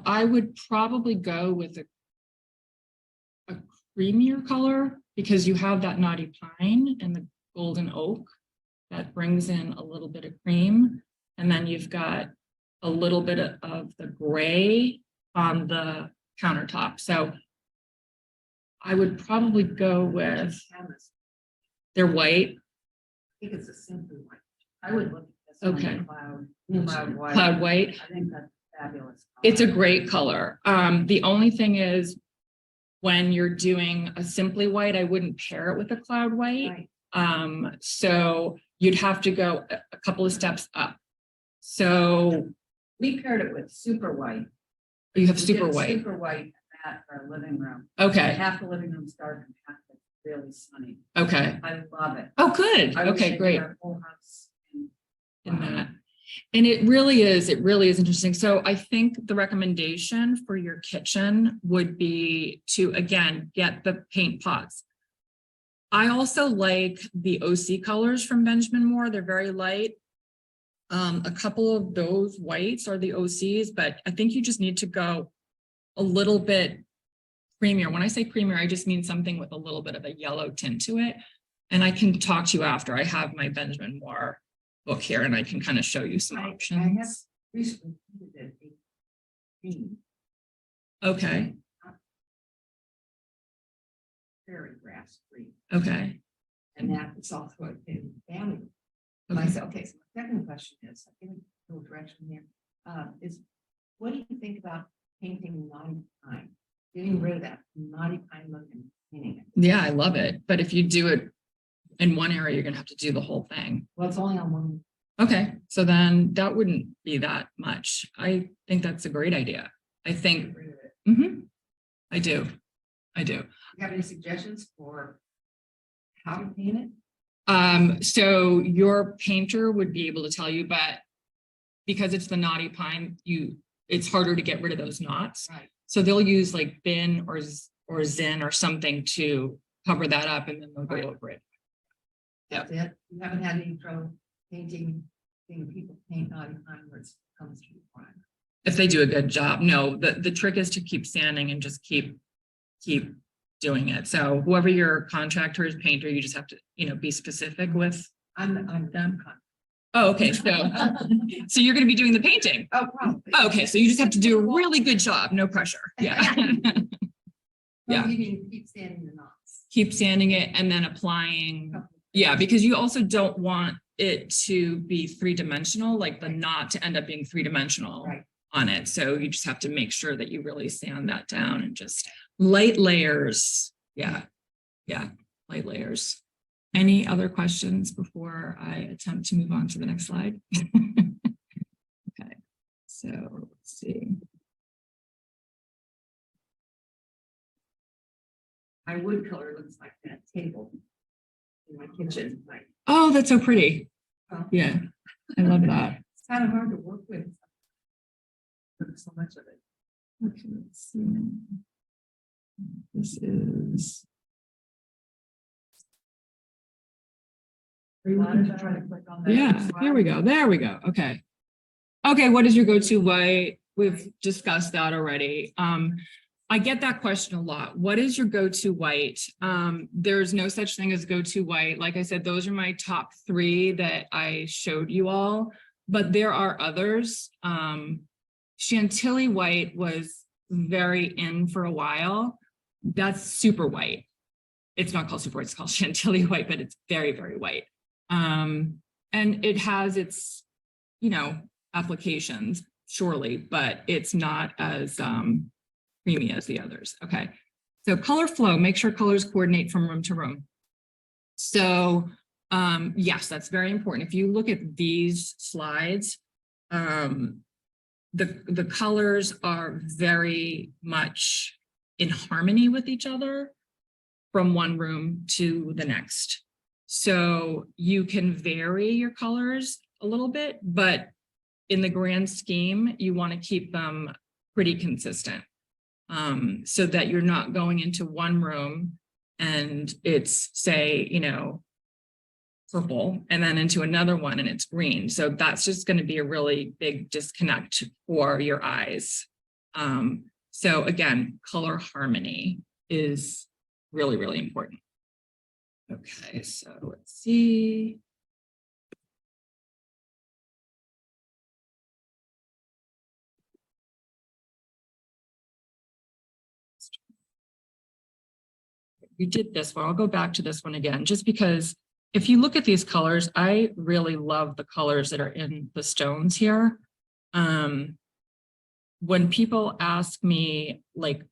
I would probably go with a creamier color because you have that knotty pine and the golden oak that brings in a little bit of cream. And then you've got a little bit of the gray on the countertop. So I would probably go with, they're white. I think it's a simple white. I would look at this Okay. cloud white. Cloud white. I think that's fabulous. It's a great color. The only thing is when you're doing a simply white, I wouldn't pair it with a cloud white. Right. So you'd have to go a couple of steps up. So We paired it with super white. you have We super did white. Super white and that for our living room. Okay. Half the living room's dark and half it's really sunny. Okay. I love it. Oh, good. I wish I Okay, did great. our whole house In that. And it really is interesting. So I think the recommendation for your kitchen would be to, again, get the paint pots. I also like the OC colors from Benjamin Moore. They're very light. A couple of those whites are the OCs, but I think you just need to go a little bit creamier. When I say creamier, I just mean something with a little bit of a yellow tint to it. And I can talk to you after. I have my Benjamin Moore book here and I can kind of show you some I have options. recently painted it green, Okay, prairie grass green, okay. and that is also a family. Okay. Okay, so my second question is, I think a little direction here, is what do you think about painting knotty pine? Getting rid of that knotty pine look and painting it? Yeah, I love it. But if you do it in one area, you're gonna have to do the whole thing. Well, it's only on one. Okay, so then that wouldn't be that much. I think that's a great idea. I Get think, rid of it. I do. You have any suggestions for how to paint it? So your painter would be able to tell you, but because it's the knotty pine, it's harder to get rid of those knots. Right. So they'll use like bin or Zin or something to cover that up and then they'll go Right. over it. That's it. You haven't had any trouble painting, seeing people paint knotty pine where it comes through the prime. If they do a good job. No, the trick is to keep sanding and just keep doing it. So whoever your contractor is, painter, you just have to, be specific with I'm them. Oh, okay. So you're going to be doing the painting. Oh, probably. Oh, okay. So you just have to do a really good job. No pressure. Yeah. Yeah. You mean keep sanding the knots. Keep sanding it and then applying. Yeah, because you also don't want it to be three-dimensional, like the knot to end up being three-dimensional Right. on it. So you just have to make sure that you really sand that down and just light layers. Yeah. Yeah. Light layers. Any other questions before I attempt to move on to the next slide? Okay. So let's see. My wood color looks like that table in my kitchen. Like, Oh, that's so pretty. oh, Yeah. I love that. it's kind of hard to work with. There's so much of it. Okay, let's see. This is. Are you wanting to try to click on that? Yeah, here we go. There we go. Okay. Okay, what is your go-to white? We've discussed that already. I get that question a lot. What is your go-to white? There's no such thing as go-to white. Like I said, those are my top 3 that I showed you all, but there are others. Chantilly white was very in for a while. That's super white. It's not called super white, it's called Chantilly white, but it's very, very white. And it has its, applications, surely, but it's not as creamy as the others. Okay. So color flow, make sure colors coordinate from room to room. So yes, that's very important. If you look at these slides, the colors are very much in harmony with each other from one room to the next. So you can vary your colors a little bit, but in the grand scheme, you want to keep them pretty consistent, so that you're not going into one room and it's, say, purple, and then into another one and it's green. So that's just going to be a really big disconnect for your eyes. So again, color harmony is really, really important. Okay, so let's see. We did this one. I'll go back to this one again, just because if you look at these colors, I really love the colors that are in the stones here. When people ask me like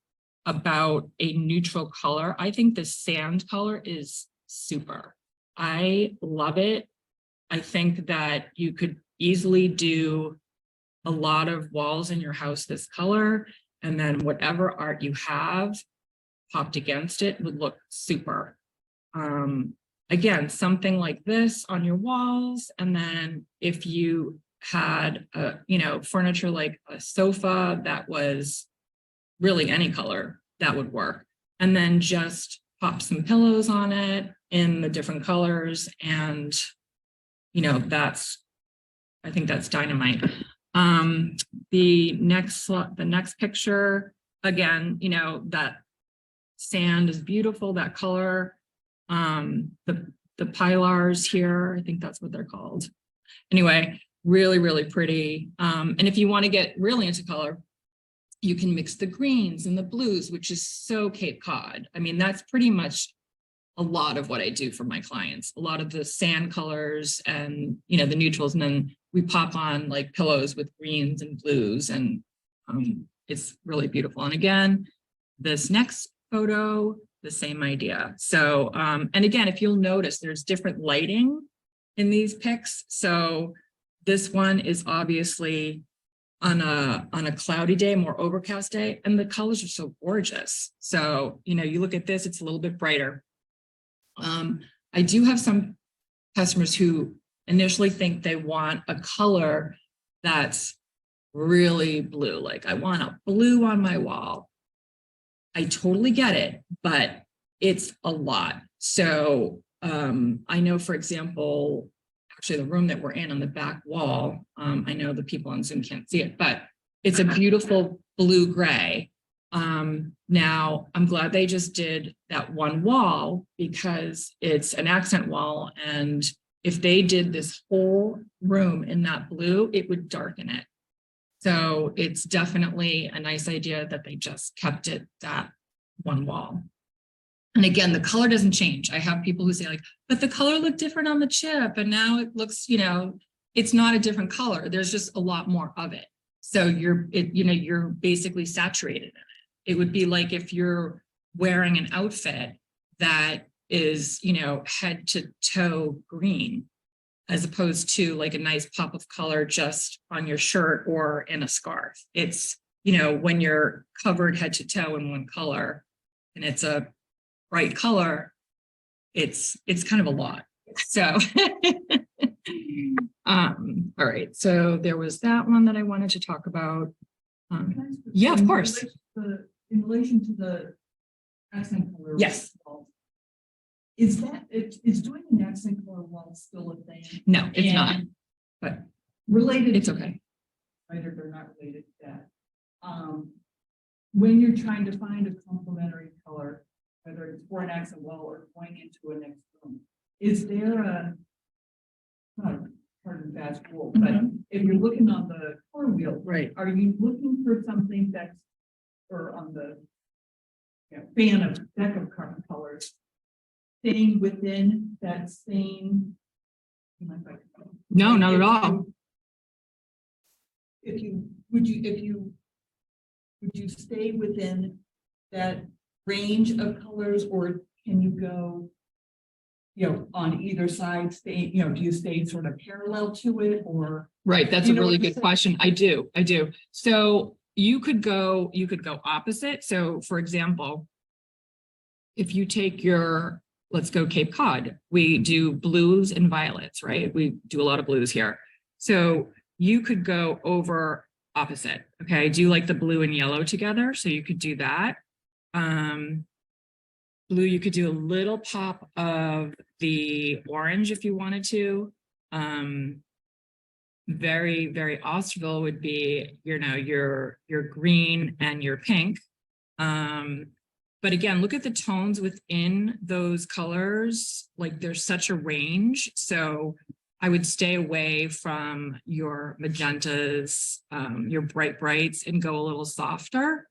about a neutral color, I think the sand color is super. I love it. I think that you could easily do a lot of walls in your house this color, and then whatever art you have popped against it would look super. Again, something like this on your walls, and then if you had furniture like a sofa that was really any color, that would work. And then just pop some pillows on it in the different colors, and I think that's dynamite. The next picture, again, that sand is beautiful, that color. The pylars here, I think that's what they're called. Anyway, really, really pretty. And if you want to get really into color, you can mix the greens and the blues, which is so Cape Cod. I mean, that's pretty much a lot of what I do for my clients, a lot of the sand colors and, the neutrals. And then we pop on like pillows with greens and blues, and it's really beautiful. And again, this next photo, the same idea. So, and again, if you'll notice, there's different lighting in these pics. So this one is obviously on a cloudy day, more overcast day, and the colors are so gorgeous. So, you look at this, it's a little bit brighter. I do have some customers who initially think they want a color that's really blue. Like, I want a blue on my wall. I totally get it, but it's a lot. So I know, for example, actually the room that we're in on the back wall, I know the people on Zoom can't see it, but it's a beautiful blue gray. Now I'm glad they just did that one wall because it's an accent wall. And if they did this whole room in that blue, it would darken it. So it's definitely a nice idea that they just kept it that one wall. And again, the color doesn't change. I have people who say like, but the color looked different on the chip and now it looks, it's not a different color. There's just a lot more of it. So you're basically saturated in it. It would be like if you're wearing an outfit that is, head to toe green, as opposed to like a nice pop of color just on your shirt or in a scarf. It's, when you're covered head to toe in one color and it's a bright color, it's kind of a lot. So, all right. So there was that one that I wanted to talk about. Yeah, of course. In relation to the accent color. Yes. Is doing an accent color wall still a thing? No, it's not. But related. It's okay. Either they're not related to that. When you're trying to find a complementary color, whether it's for an accent wall or going into a next room, is there not a hard and fast rule, but if you're looking on the color wheel, Right. are you looking for something that's, or on the fan of deck of carbon colors, staying within that same? No, not at all. Would you stay within that range of colors, or can you go, on either side, stay, do you stay sort of parallel to it, or? Right. That's a really good question. I do. So you could go opposite. So for example, if you take let's go Cape Cod, we do blues and violets, right? We do a lot of blues here. So you could go over opposite. Okay. Do like the blue and yellow together. So you could do that. Blue, you could do a little pop of the orange if you wanted to. very, very Osterville would be, you know, your green and your pink. But again, look at the tones within those colors. Like there's such a range. So I would stay away from your magentas, your brights, and go a little softer.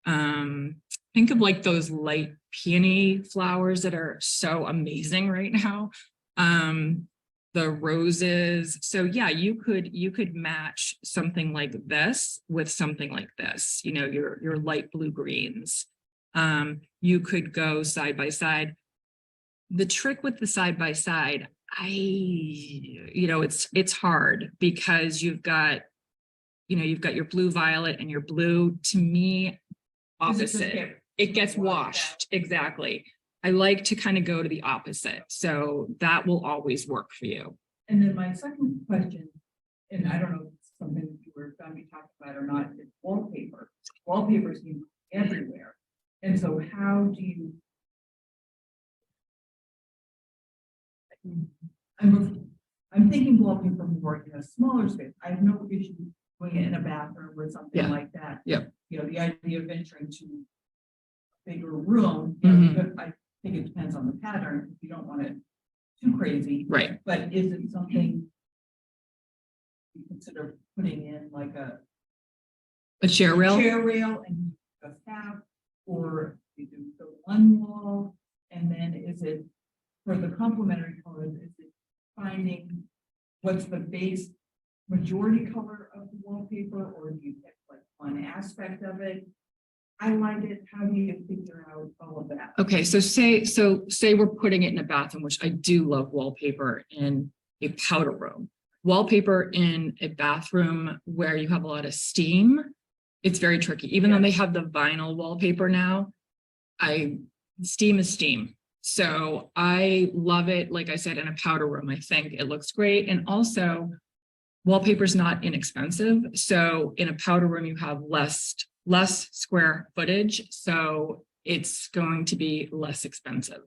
Think of like those light peony flowers that are so amazing right now. The roses. So yeah, you could match something like this with something like this, you know, your light blue greens. You could go side by side. The trick with the side by side, you know, it's hard because you've got your blue violet and your blue. To me, opposite. It gets washed. Exactly. I like to kind of go to the opposite. So that will always work for you. And then my second question, and I don't know if it's something you were going to be talking about or not, is wallpaper. Wallpaper is everywhere. And so how do you, I'm thinking wallpaper more in a smaller space. I have no issue doing it in a bathroom or something like that. Yeah. You know, the idea of venturing to a bigger room, you know, I think it depends on the pattern. If you don't want it too crazy. Right. But is it something you consider putting in like A chair rail? And a staff, or you do the one wall, and then is it for the complementary colors, is it finding what's the base majority color of the wallpaper, or do you pick like one aspect of it? I like it. How do you figure out all of that? Okay, so say we're putting it in a bathroom, which I do love wallpaper in a powder room. Wallpaper in a bathroom where you have a lot of steam, it's very tricky. Even though they have the vinyl wallpaper now, steam is steam. So I love it, like I said, in a powder room. I think it looks great. And also, wallpaper is not inexpensive. So in a powder room, you have less square footage, so it's going to be less expensive.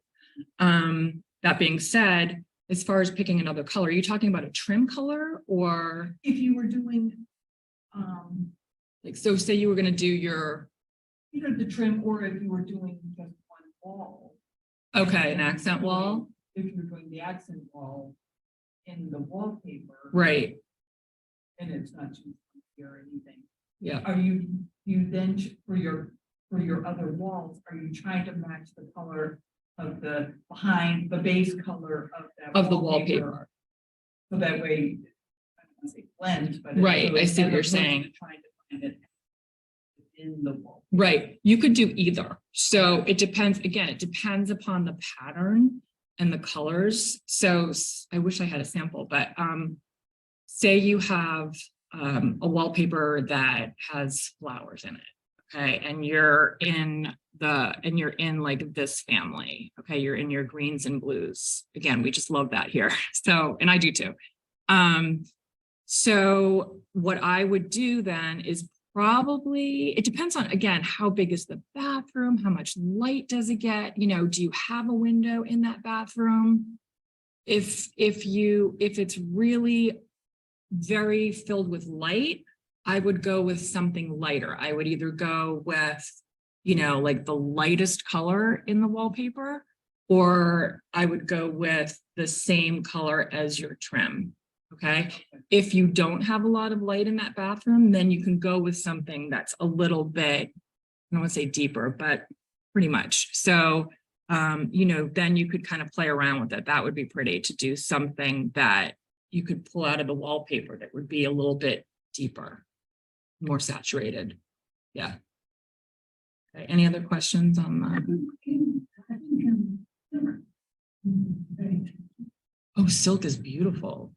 That being said, as far as picking another color, are you talking about a trim color, or If you were doing like, so say you were going to do your either the trim, or if you were doing just one wall. okay, an accent wall, If you're doing the accent wall in the wallpaper, right? and it's not too funky or anything. Yeah. Are you then for your other walls, are you trying to match the color of the behind the base color of that Of the wallpaper. So that way, I don't want to say blend, but Right, so I see what you're as opposed to saying. trying to find it in the wall. Right, you could do either. So it depends, again, it depends upon the pattern and the colors. So I wish I had a sample, but say you have a wallpaper that has flowers in it, okay, and you're in like this family, okay, you're in your greens and blues. Again, we just love that here. So, and I do too. So what I would do then is probably, it depends on, again, how big is the bathroom, how much light does it get, you know, do you have a window in that bathroom? If it's really very filled with light, I would go with something lighter. I would either go with, you know, like the lightest color in the wallpaper, or I would go with the same color as your trim. Okay. If you don't have a lot of light in that bathroom, then you can go with something that's a little bit, I don't want to say deeper, but pretty much. So, you know, then you could kind of play around with it. That would be pretty, to do something that you could pull out of the wallpaper that would be a little bit deeper, more saturated. Yeah. Okay. Any other questions on that? Oh, silk is beautiful.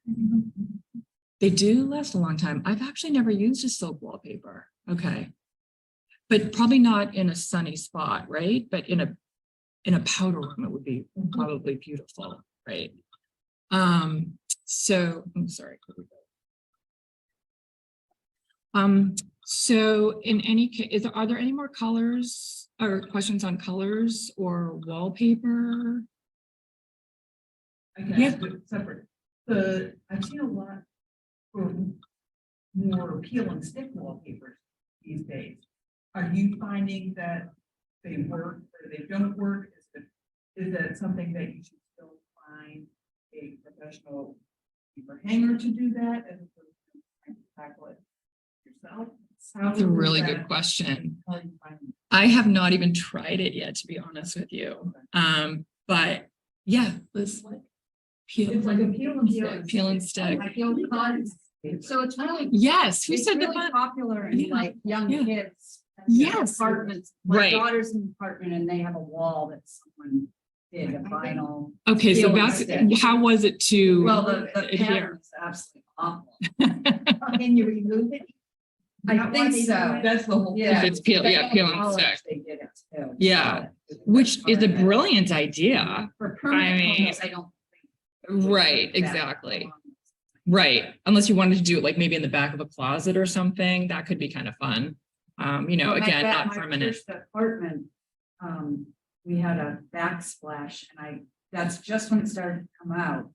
They do last a long time. I've actually never used a silk wallpaper. Okay. But probably not in a sunny spot, right? But in a powder room, it would be probably beautiful, right? So I'm sorry. So in any case, are there any more colors or questions on colors or wallpaper? I can ask it separate. I've seen a lot for more peel and stick wallpapers these days. Are you finding that they work or they don't work? Is that something that you should still find a professional paper hanger to do that as opposed to trying to tackle it yourself? That's a really good question. I have not even tried it yet, to be honest with you. But yeah, let's peel. It's like a peel and stick. Peel and stick. I feel so it's really. Yes, who It's said really that? popular in Yeah, like young yeah. kids. Yes. Apartments. My Right. daughter's in an apartment and they have a wall that someone did a vinyl. Okay, so Peel and that's, stick. how was it to? Well, the adhere? pattern is absolutely awful. Can you remove it? I think so. That's the whole. Yeah. If it's peel, yeah, peel and College, stick, They did it too. Yeah. So, which is a part of it. brilliant idea. For permanent mean, homes, I don't think. Right, that exactly. long. Right, unless you wanted to do it like maybe in the back of a closet or something, that could be kind of fun. You know, Well, again, not my permanent. first apartment, we had a backsplash and that's just when it started to come out.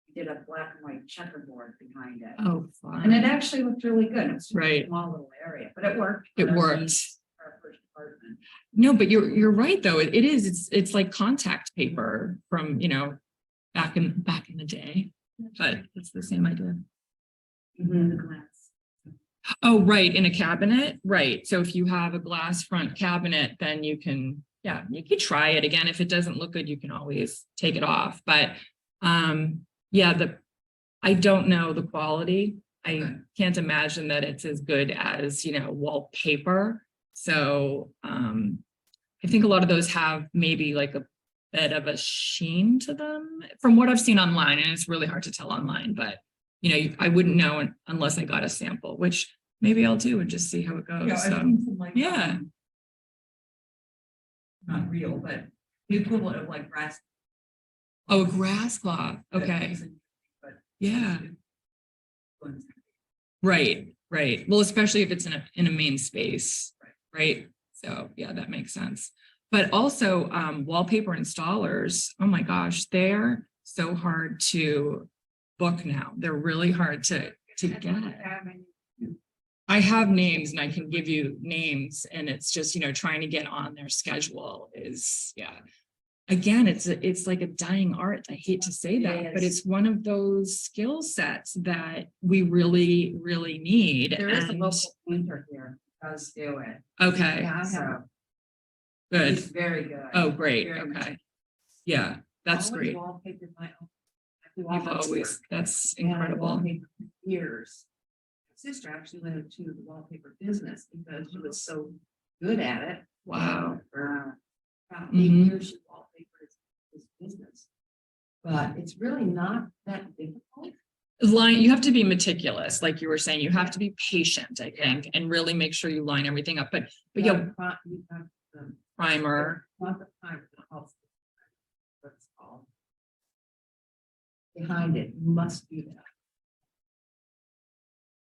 We did a black and white checkerboard behind it. Oh, And it fun. actually looked really good. It's just Right. a small little area, but it worked. It for our worked. needs for Our first apartment. No, but you're right, though. It is, it's like contact paper from, you know, back in the day, but it's the same idea. The glass. Oh, right, in a cabinet, right. So if you have a glass front cabinet, then you can, yeah, you could try it again. If it doesn't look good, you can always take it off. But yeah, I don't know the quality. I can't imagine that it's as good as, you know, wallpaper. So I think a lot of those have maybe like a bit of a sheen to them from what I've seen online, and it's really hard to tell online, but you know, I wouldn't know unless I got a sample, which maybe I'll do and just see how it goes. Yeah, I've So, seen some like. yeah. Not real, but the equivalent of like grass. Oh, a grass cloth. that Okay. isn't- but Yeah. it's- Right. Right. Well, especially if it's in a main space. Right. So yeah, that makes sense. But also wallpaper installers. Oh my gosh, they're so hard to book now. They're really hard to get. I have names and I can give you names, and it's just, you know, trying to get on their schedule is, yeah. Again, it's like a dying art. I hate to say that, but it's one of those skill sets that we really, really need. There is a And- local painter here, who does do it. Okay, Yeah, so good. he's very good. Oh, great. Very much. Okay. Yeah, that's Always great. wallpapered my own. I do all You've my always, work. that's And I incredible. wallpapered for Years. My sister actually went into the wallpaper business because she was so good at it. Wow. For about 8 Mhm. years, she wallpapered his business. But it's really not that difficult. Line, you have to be meticulous, like you were saying, you have to be patient, I think, and really make sure you line everything up. But yeah, You have primer, not the time, what it's called. Behind it, you must do that.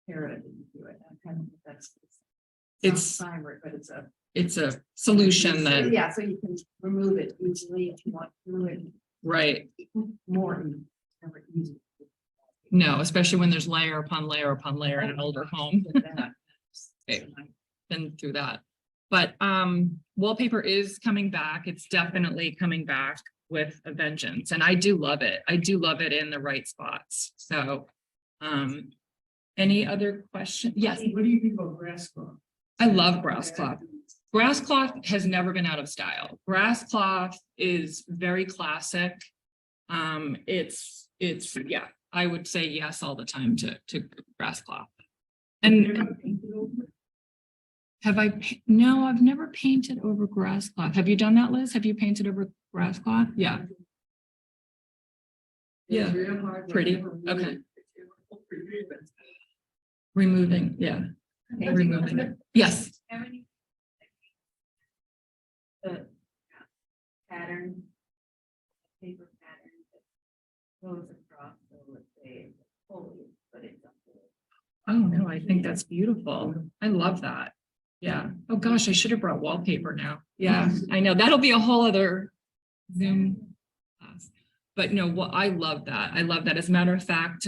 Tara didn't do it. I kind of, that's. It's- not primer, but it's a. it's a solution that, Yeah, so you can remove it easily if you want to do it right. more. Never easy. No, especially when there's layer upon layer upon layer in an older home. Okay. Been through that. But wallpaper is coming back. It's definitely coming back with a vengeance. And I do love it. I do love it in the right spots. So any other questions? Yes, What do you think about grass cloth? I love grass cloth. Grass cloth has never been out of style. Grass cloth is very classic. It's yeah, I would say yes all the time to grass cloth. And have I, no, I've never painted over grass cloth. Have you done that, Liz? Have you painted over grass cloth? Yeah. Yeah, pretty, okay. Removing, yeah, removing it. Yes, The pattern. Paper pattern. That goes across, so let's say, fully, but it's. oh no, I think that's beautiful. I love that. Yeah. Oh gosh, I should have brought wallpaper now. Yeah, I know. That'll be a whole other Zoom class. But no, what I love that. I love that. As a matter of fact,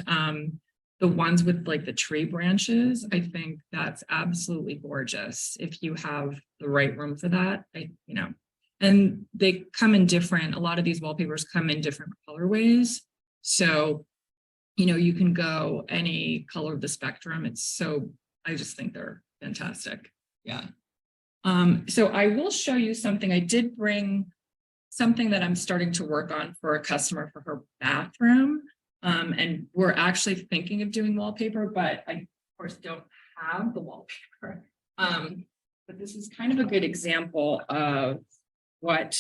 the ones with like the tree branches, I think that's absolutely gorgeous. If you have the right room for that, and they come in different, a lot of these wallpapers come in different colorways. So, you can go any color of the spectrum. I just think they're fantastic. Yeah. So I will show you something. I did bring something that I'm starting to work on for a customer for her bathroom. And we're actually thinking of doing wallpaper, but I, of course, don't have the wallpaper. But this is kind of a good example of what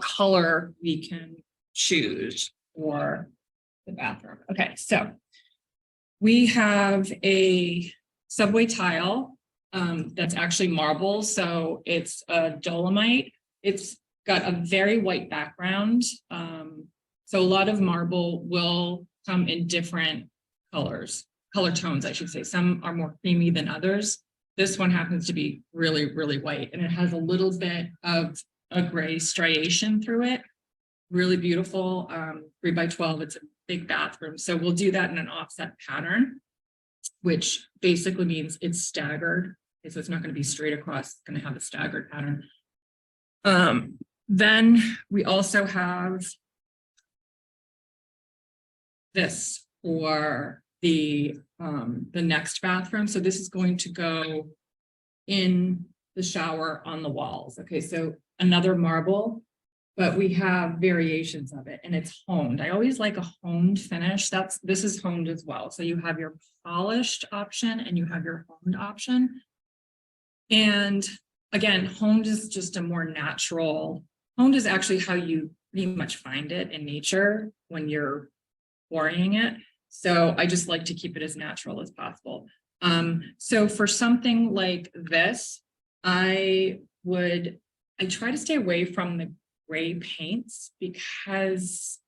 color we can choose for the bathroom. Okay, so we have a subway tile that's actually marble. So it's a dolomite. It's got a very white background. So a lot of marble will come in different color tones, I should say. Some are more creamy than others. This one happens to be really, really white, and it has a little bit of a gray striation through it. Really beautiful, 3x12. It's a big bathroom. So we'll do that in an offset pattern, which basically means it's staggered. So it's not going to be straight across, it's going to have a staggered pattern. Then we also have this for the next bathroom. So this is going to go in the shower on the walls. Okay, so another marble, but we have variations of it, and it's honed. I always like a honed finish. This is honed as well. So you have your polished option and you have your honed option. And again, honed is just a more natural. Honed is actually how you pretty much find it in nature when you're quarrying it. So I just like to keep it as natural as possible. So for something like this, I try to stay away from the gray paints because,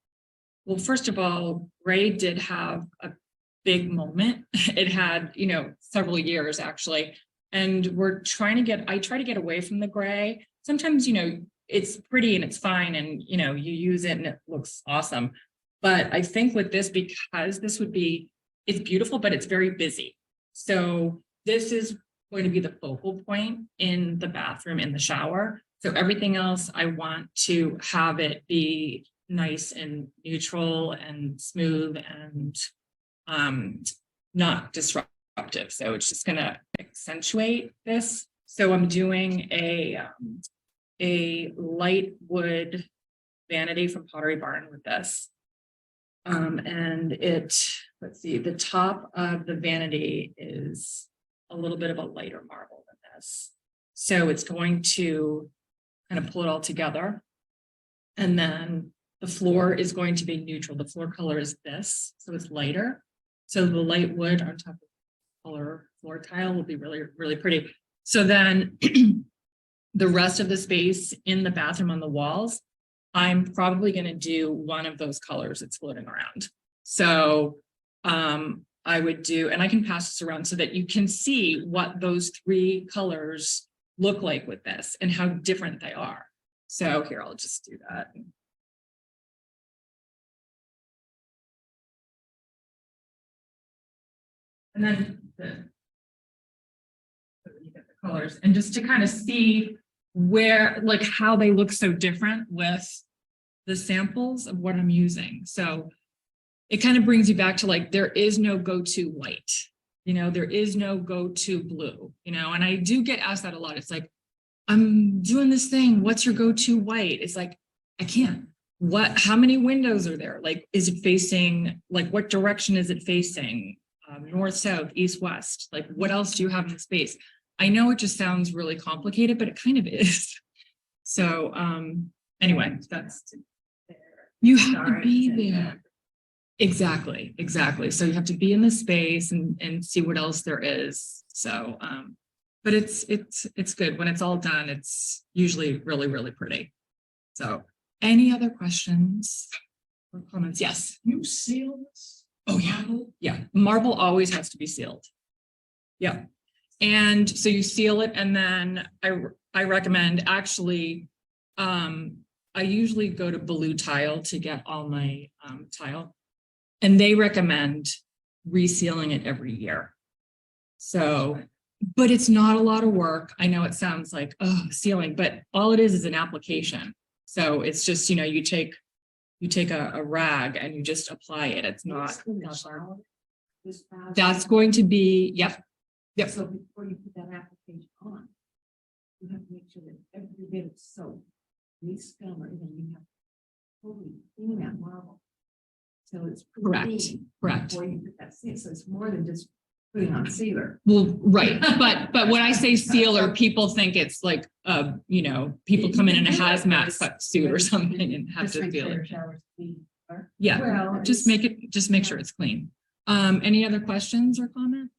well, first of all, gray did have a big moment. It had, several years actually. And I try to get away from the gray. Sometimes, it's pretty and it's fine and, you use it and it looks awesome. But I think with this, because it's beautiful, but it's very busy. So this is going to be the focal point in the bathroom, in the shower. So everything else, I want to have it be nice and neutral and smooth and not disruptive. So it's just going to accentuate this. So I'm doing a light wood vanity from Pottery Barn with this. And let's see, the top of the vanity is a little bit of a lighter marble than this. So it's going to kind of pull it all together. And then the floor is going to be neutral. The floor color is this, so it's lighter. So the light wood on top of the color floor tile will be really, really pretty. So then the rest of the space in the bathroom on the walls, I'm probably going to do one of those colors that's floating around. So I would do, and I can pass this around so that you can see what those three colors look like with this and how different they are. So here, I'll just do that. And then you get the colors, and just to kind of see how they look so different with the samples of what I'm using. So it kind of brings you back to there is no go-to white, there is no go-to blue, and I do get asked that a lot. It's like, I'm doing this thing. What's your go-to white? It's like, I can't. How many windows are there? Is it facing, what direction is it facing? North, south, east, west? What else do you have in the space? I know it just sounds really complicated, but it kind of is. So anyway, you have to be there. Exactly. So you have to be in the space and see what else there is. So but it's good. When it's all done, it's usually really, really pretty. So any other questions or comments? Yes. You seal this? Oh yeah. Yeah. Marble always has to be sealed. Yeah. And so you seal it, and then I recommend actually I usually go to Blue Tile to get all my tile. And they recommend resealing it every year. So, but it's not a lot of work. I know it sounds like, oh, sealing, but all it is an application. So it's just, you know, you take a rag and you just apply it. It's not. That's going to be, yep. Yep. So before you put that application on, you have to make sure that every bit of soap, least scum, or even you have totally clean that marble. So it's Correct. clean Correct. before you put that seal. So it's more than just putting on sealer. Well, right, but when I say sealer, people think it's like, you know, people come in a hazmat suit or something and have to feel it. Yeah, Well, just make sure it's clean. Any other questions or comments?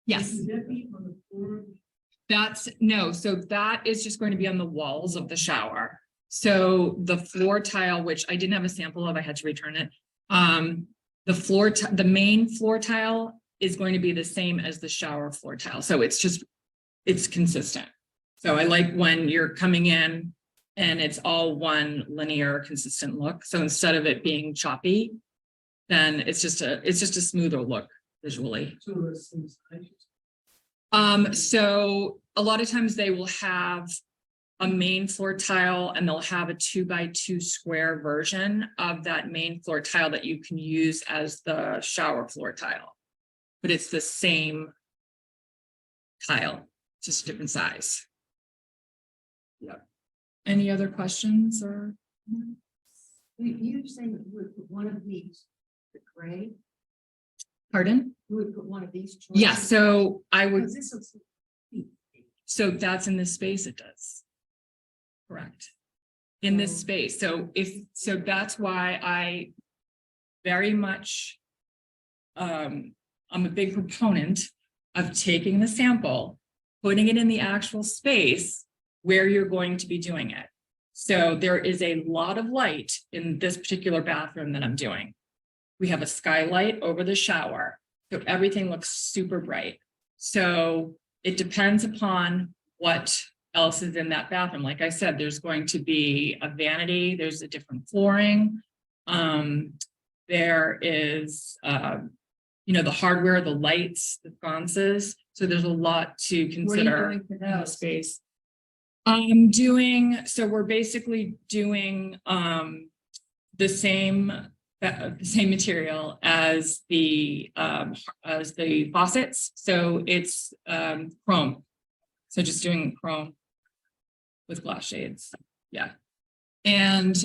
Yes, Would that be on the floor? so that is just going to be on the walls of the shower. So the floor tile, which I didn't have a sample of, I had to return it. The main floor tile is going to be the same as the shower floor tile. So it's consistent. So I like when you're coming in and it's all one linear, consistent look. So instead of it being choppy, then it's just a smoother look visually. So a lot of times they will have a main floor tile and they'll have a 2x2 square version of that main floor tile that you can use as the shower floor tile. But it's the same tile, just different size. Yep. Any other questions or? You're saying that you would put one of these, the gray, Pardon? you would put one of these. choices? Yeah, so I would, Because this looks. so that's in this space it does. Correct. In this space. So that's why I very much, I'm a big proponent of taking the sample, putting it in the actual space where you're going to be doing it. So there is a lot of light in this particular bathroom that I'm doing. We have a skylight over the shower, so everything looks super bright. So it depends upon what else is in that bathroom. Like I said, there's going to be a vanity, there's a different flooring. There is, you know, the hardware, the lights, the sconces. So there's a lot to consider in the space. So we're basically doing the same material as the faucets. So it's chrome. So just doing chrome with glass shades. Yeah. And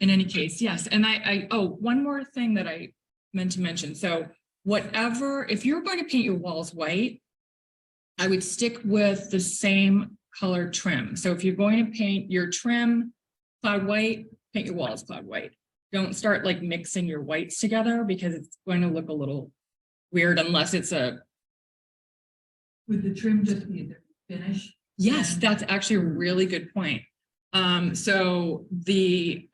in any case, yes. And one more thing that I meant to mention. So if you're going to paint your walls white, I would stick with the same color trim. So if you're going to paint your trim cloud white, paint your walls cloud white. Don't start like mixing your whites together because it's going to look a little weird unless it's a. Would the trim just be a different finish? Yes, that's actually a really good point. So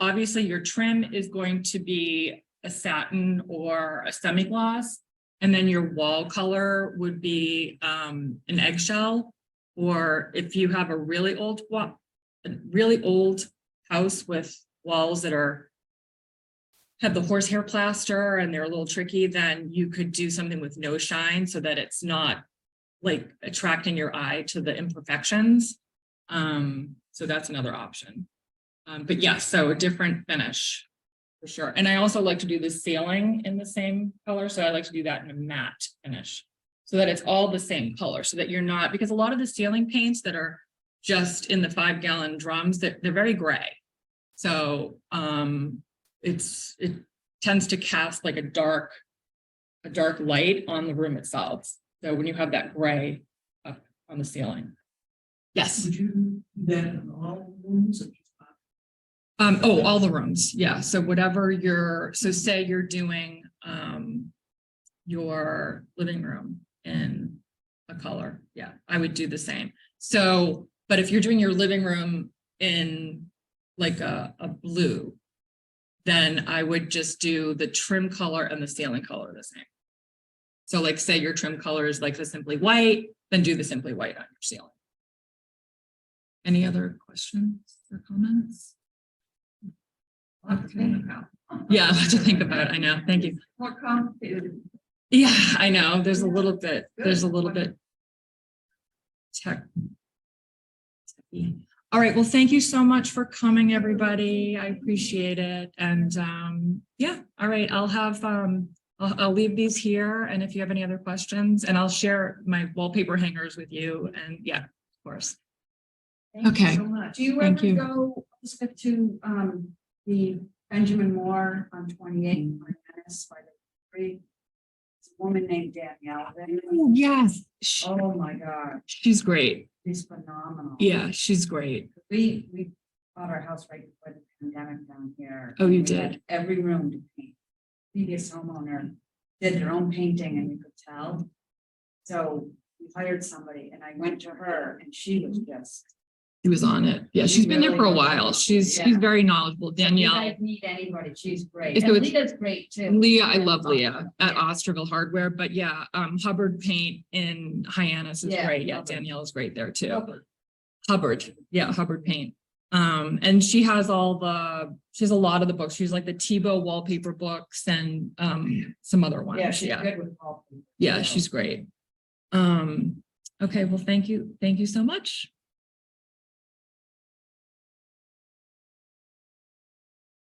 obviously your trim is going to be a satin or a semi-gloss, and then your wall color would be an eggshell, or if you have a really old house with walls that have the horsehair plaster and they're a little tricky, then you could do something with no shine so that it's not like attracting your eye to the imperfections. So that's another option. But yes, so a different finish for sure. And I also like to do the ceiling in the same color. So I like to do that in a matte finish so that it's all the same color, so that you're not, because a lot of the ceiling paints that are just in the 5-gallon drums, they're very gray. So it tends to cast like a dark light on the room itself. So when you have that gray up on the ceiling. Yes. Would you do that in all rooms? All the rooms. Yeah. So say you're doing your living room in a color. Yeah, I would do the same. So, but if you're doing your living room in like a blue, then I would just do the trim color and the ceiling color the same. So like say your trim color is like the simply white, then do the simply white on your ceiling. Any other questions or comments? Lot to think about. Yeah, a lot to think about. I know. Thank you. More complicated. Yeah, I know. There's a little bit, tech. All right. Well, thank you so much for coming, everybody. I appreciate it. And yeah, all right. I'll have I'll leave these here. And if you have any other questions, and I'll share my wallpaper hangers with you. And yeah, of course. Thank you Okay. so much. Do you Thank ever you. go, Elizabeth, to the Benjamin Moore on 28th by Venice by the creek? It's a woman named Danielle. Oh, yes. Oh my God, She's great. she's phenomenal. Yeah, she's great. We bought our house right before the pandemic down here. Oh, you We had did? every room to paint. Previous homeowner did their own painting and you could tell. So we hired somebody and I went to her and she was just. She was on it. Yeah, she's been there for a while. She's very knowledgeable. You Danielle. guys need anybody, she's great. So And it's- Leah's great too. Leah, I love Leah at Osterville Hardware, but yeah, Hubbard Paint in Hyannis is Yeah, great. Yeah, Hubbard. Danielle is great there too. Hubbard. Hubbard, yeah, Hubbard Paint. And she has she has a lot of the books. She's like the Tebow wallpaper books and some other ones. Yeah, she's good with all. Yeah, she's great. Okay, well, thank you. Thank you so much.